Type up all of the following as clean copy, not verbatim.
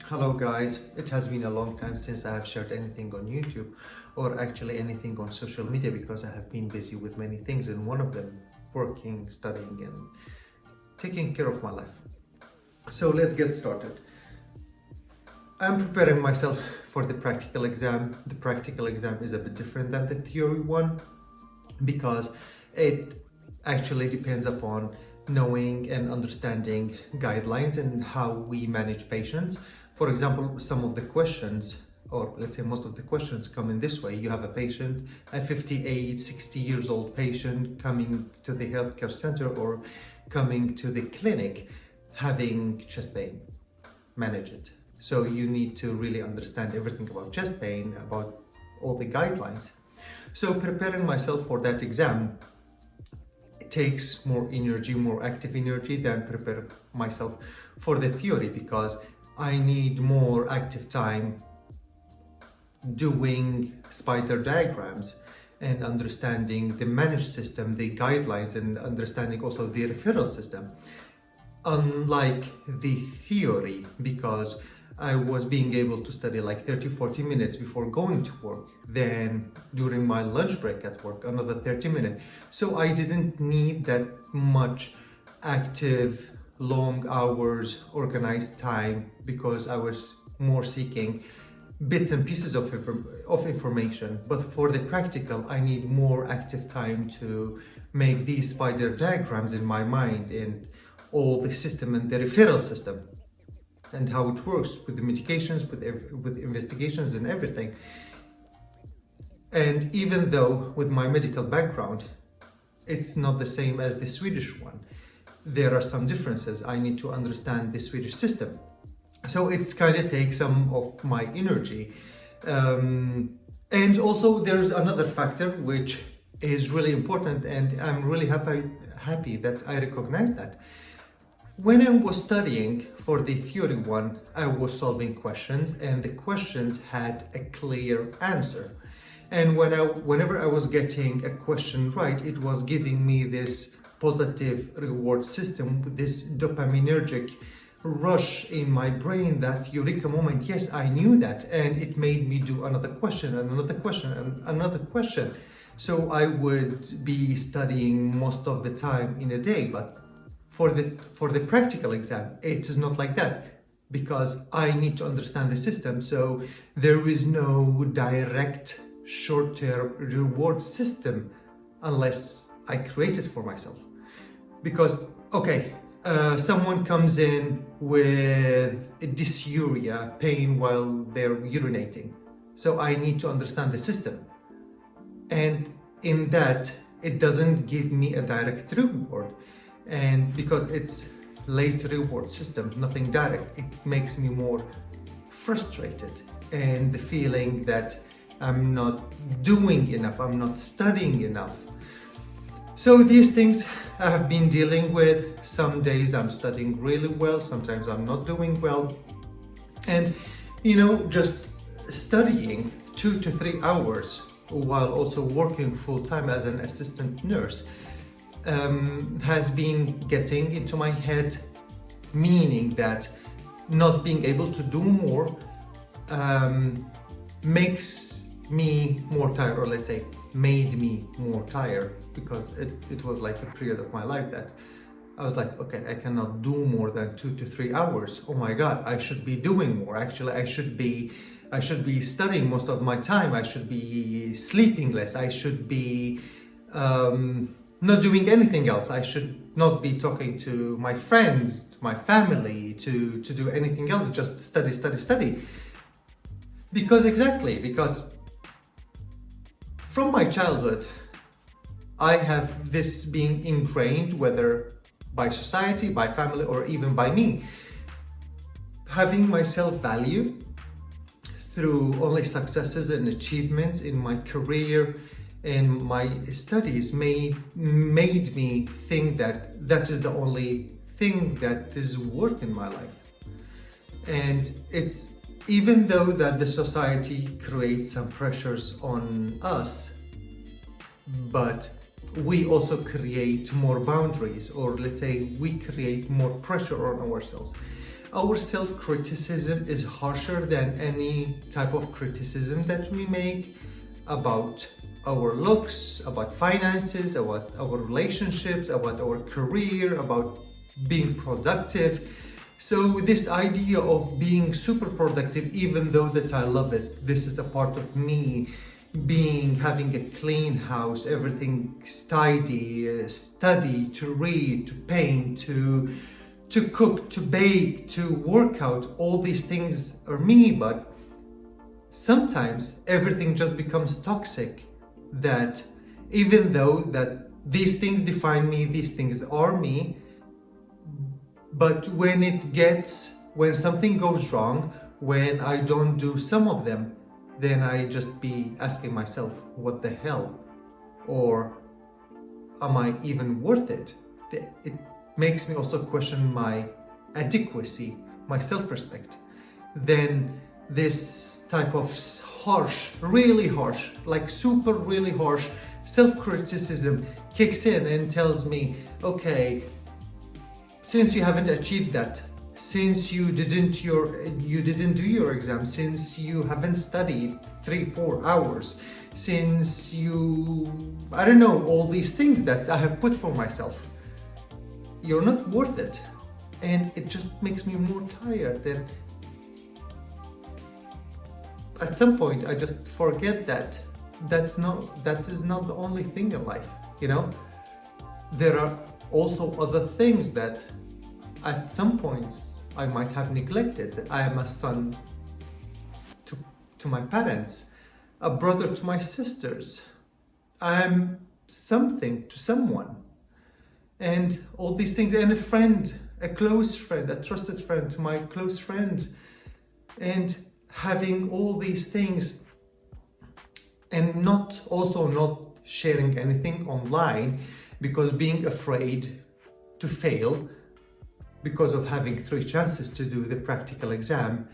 Hello guys, it has been a long time since I have shared anything on YouTube or actually anything on social media because I have been busy with many things, and one of them working, studying and taking care of my life. So let's get started. I'm preparing myself for the practical exam. The practical exam is a bit different than the theory one because it actually depends upon knowing and understanding guidelines and how we manage patients. For example, some of the questions, or let's say most of the questions, come in this way. You have a patient, a 58, 60 years old patient coming to the healthcare center or coming to the clinic having chest pain. Manage it. So you need to really understand everything about chest pain, about all the guidelines. So preparing myself for that exam, it takes more energy, more active energy than prepare myself for the theory, because I need more active time doing spider diagrams and understanding the managed system, the guidelines, and understanding also the referral system. Unlike the theory, because I was being able to study like 30-40 minutes before going to work, then during my lunch break at work another 30 minutes. So I didn't need that much active, long hours, organized time, because I was more seeking bits and pieces of information. But for the practical, I need more active time to make these spider diagrams in my mind and all the system and the referral system and how it works with the medications, with investigations and everything. And even though with my medical background, it's not the same as the Swedish one, there are some differences. I need to understand the Swedish system. So it's kind of takes some of my energy. And also there's another factor which is really important, and I'm really happy that I recognize that. When I was studying for the theory one, I was solving questions, and the questions had a clear answer. And whenever I was getting a question right, it was giving me this positive reward system, this dopaminergic rush in my brain, that eureka moment. Yes, I knew that, and it made me do another question and another question and another question. So I would be studying most of the time in a day, but for the practical exam, it is not like that, because I need to understand the system. So there is no direct short-term reward system unless I create it for myself. Because, okay, someone comes in with dysuria, pain while they're urinating. So I need to understand the system. And in that, it doesn't give me a direct reward. And because it's late reward system, nothing direct, it makes me more frustrated, and the feeling that I'm not doing enough, I'm not studying enough. So these things I have been dealing with. Some days I'm studying really well, sometimes I'm not doing well. And just studying 2 to 3 hours while also working full-time as an assistant nurse has been getting into my head, meaning that not being able to do more makes me more tired, or let's say made me more tired, because it was like a period of my life that I was like, okay, I cannot do more than 2 to 3 hours. Oh my God, I should be doing more. Actually, I should be studying most of my time. I should be sleeping less. I should be not doing anything else. I should not be talking to my friends, to my family, to do anything else, just study, study, study. Because from my childhood, I have this being ingrained, whether by society, by family, or even by me. Having my self-value through only successes and achievements in my career and my studies made me think that that is the only thing that is worth in my life. And it's, even though that the society creates some pressures on us, but we also create more boundaries, or let's say we create more pressure on ourselves. our self-criticism is harsher than any type of criticism that we make about our looks, about finances, about our relationships, about our career, about being productive. So this idea of being super productive, even though that I love it, this is a part of me, having a clean house, everything tidy, study, to read, to paint, to cook, to bake, to work out, all these things are me, but sometimes everything just becomes toxic. That even though that these things define me, these things are me, but when something goes wrong, when I don't do some of them, then I just be asking myself, what the hell? Or am I even worth it? It makes me also question my adequacy, my self-respect. Then this type of harsh, really harsh, like super really harsh self-criticism kicks in and tells me, okay, since you haven't achieved that, since you didn't do your exam, since you haven't studied 3-4 hours, since I don't know, all these things that I have put for myself, you're not worth it. And it just makes me more tired. Then at some point I just forget that that is not the only thing in life, you know. There are also other things that at some points I might have neglected. I am a son to my parents, a brother to my sisters, I am something to someone, and all these things, and a friend, a close friend, a trusted friend to my close friends, and having all these things and not sharing anything online because being afraid to fail, because of having 3 chances to do the practical exam.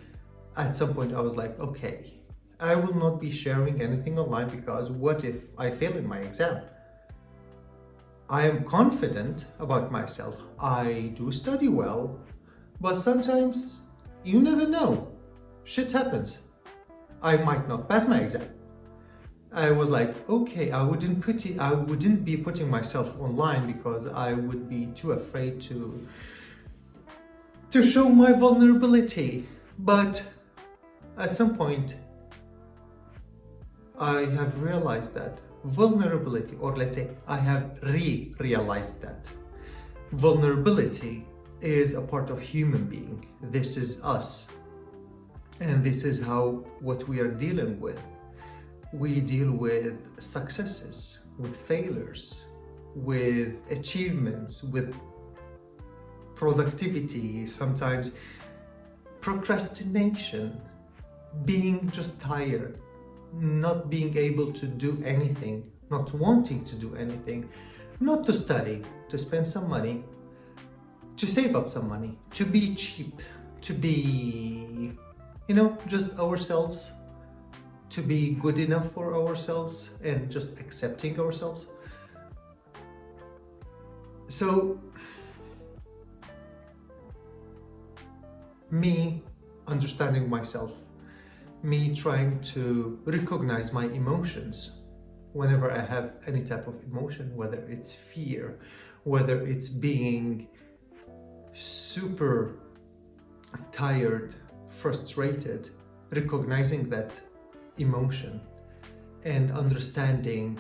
At some point I was like, okay, I will not be sharing anything online, because what if I fail in my exam? I am confident about myself, I do study well, but sometimes you never know. Shit happens. I might not pass my exam. I was like, okay, I wouldn't be putting myself online because I would be too afraid to show my vulnerability. But at some point, I have realized that vulnerability, or let's say I have realized that vulnerability is a part of human being. This is us. And this is what we are dealing with. We deal with successes, with failures, with achievements, with productivity, sometimes procrastination, being just tired, not being able to do anything, not wanting to do anything, not to study, to spend some money, to save up some money, to be cheap, to be, just ourselves, to be good enough for ourselves and just accepting ourselves. So, me understanding myself, me trying to recognize my emotions whenever I have any type of emotion, whether it's fear, whether it's being super tired, frustrated, recognizing that emotion and understanding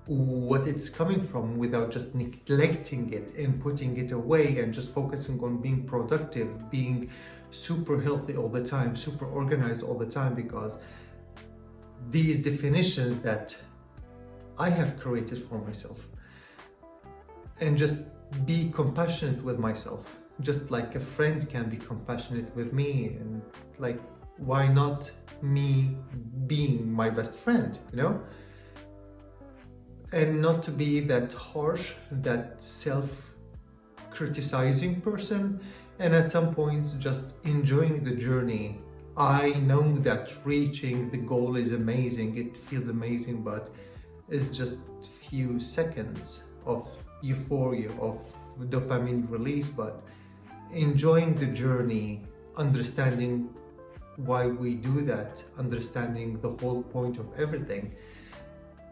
what it's coming from without just neglecting it and putting it away and just focusing on being productive, being super healthy all the time, super organized all the time, because these definitions that I have created for myself, and just be compassionate with myself, just like a friend can be compassionate with me, and like, why not me being my best friend, and not to be that harsh, that self-criticizing person, and at some points just enjoying the journey. I know that reaching the goal is amazing, it feels amazing, but it's just few seconds of euphoria, of dopamine release, but enjoying the journey, understanding why we do that, understanding the whole point of everything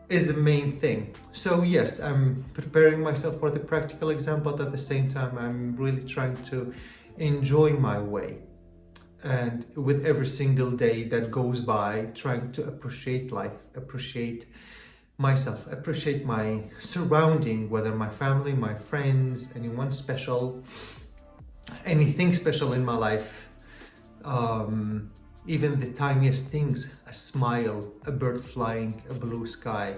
is the main thing. So yes, I'm preparing myself for the practical exam, but at the same time, I'm really trying to enjoy my way. And with every single day that goes by, trying to appreciate life, appreciate myself, appreciate my surrounding, whether my family, my friends, anyone special, anything special in my life, even the tiniest things, a smile, a bird flying, a blue sky,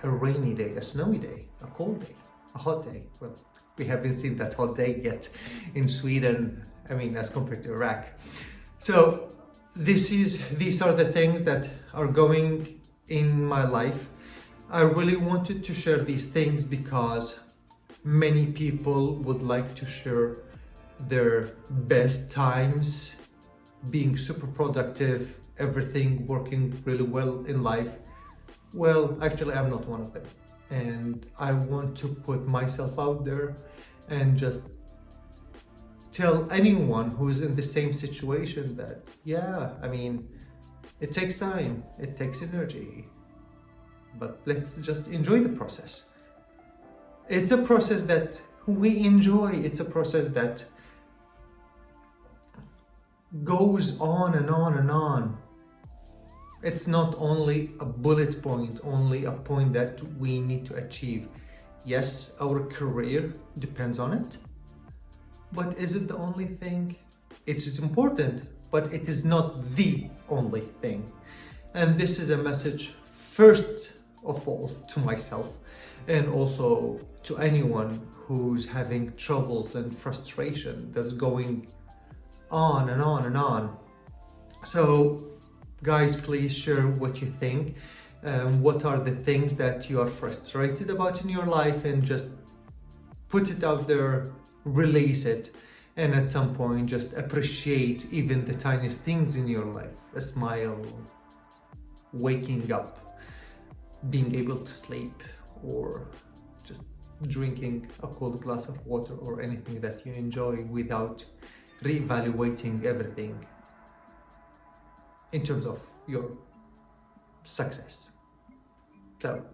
a rainy day, a snowy day, a cold day, a hot day. Well, we haven't seen that hot day yet in Sweden, I mean, as compared to Iraq. So these are the things that are going in my life. I really wanted to share these things because many people would like to share their best times, being super productive, everything working really well in life. Well, actually, I'm not one of them. And I want to put myself out there and just tell anyone who is in the same situation that, yeah, I mean, it takes time, it takes energy, but let's just enjoy the process. It's a process that we enjoy. It's a process that goes on and on and on. It's not only a bullet point, only a point that we need to achieve. Yes, our career depends on it, but is it the only thing? It is important, but it is not the only thing. And this is a message first of all to myself, and also to anyone who's having troubles and frustration that's going on and on and on. So guys, please share what you think. What are the things that you are frustrated about in your life, and just put it out there, release it, and at some point just appreciate even the tiniest things in your life. A smile, waking up, being able to sleep, or just drinking a cold glass of water, or anything that you enjoy, without reevaluating everything in terms of your success. So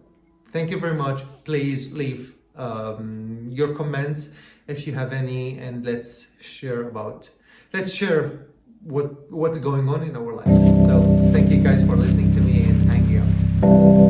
thank you very much. Please leave your comments if you have any, and let's share what's going on in our lives. So thank you guys for listening to me and hanging out.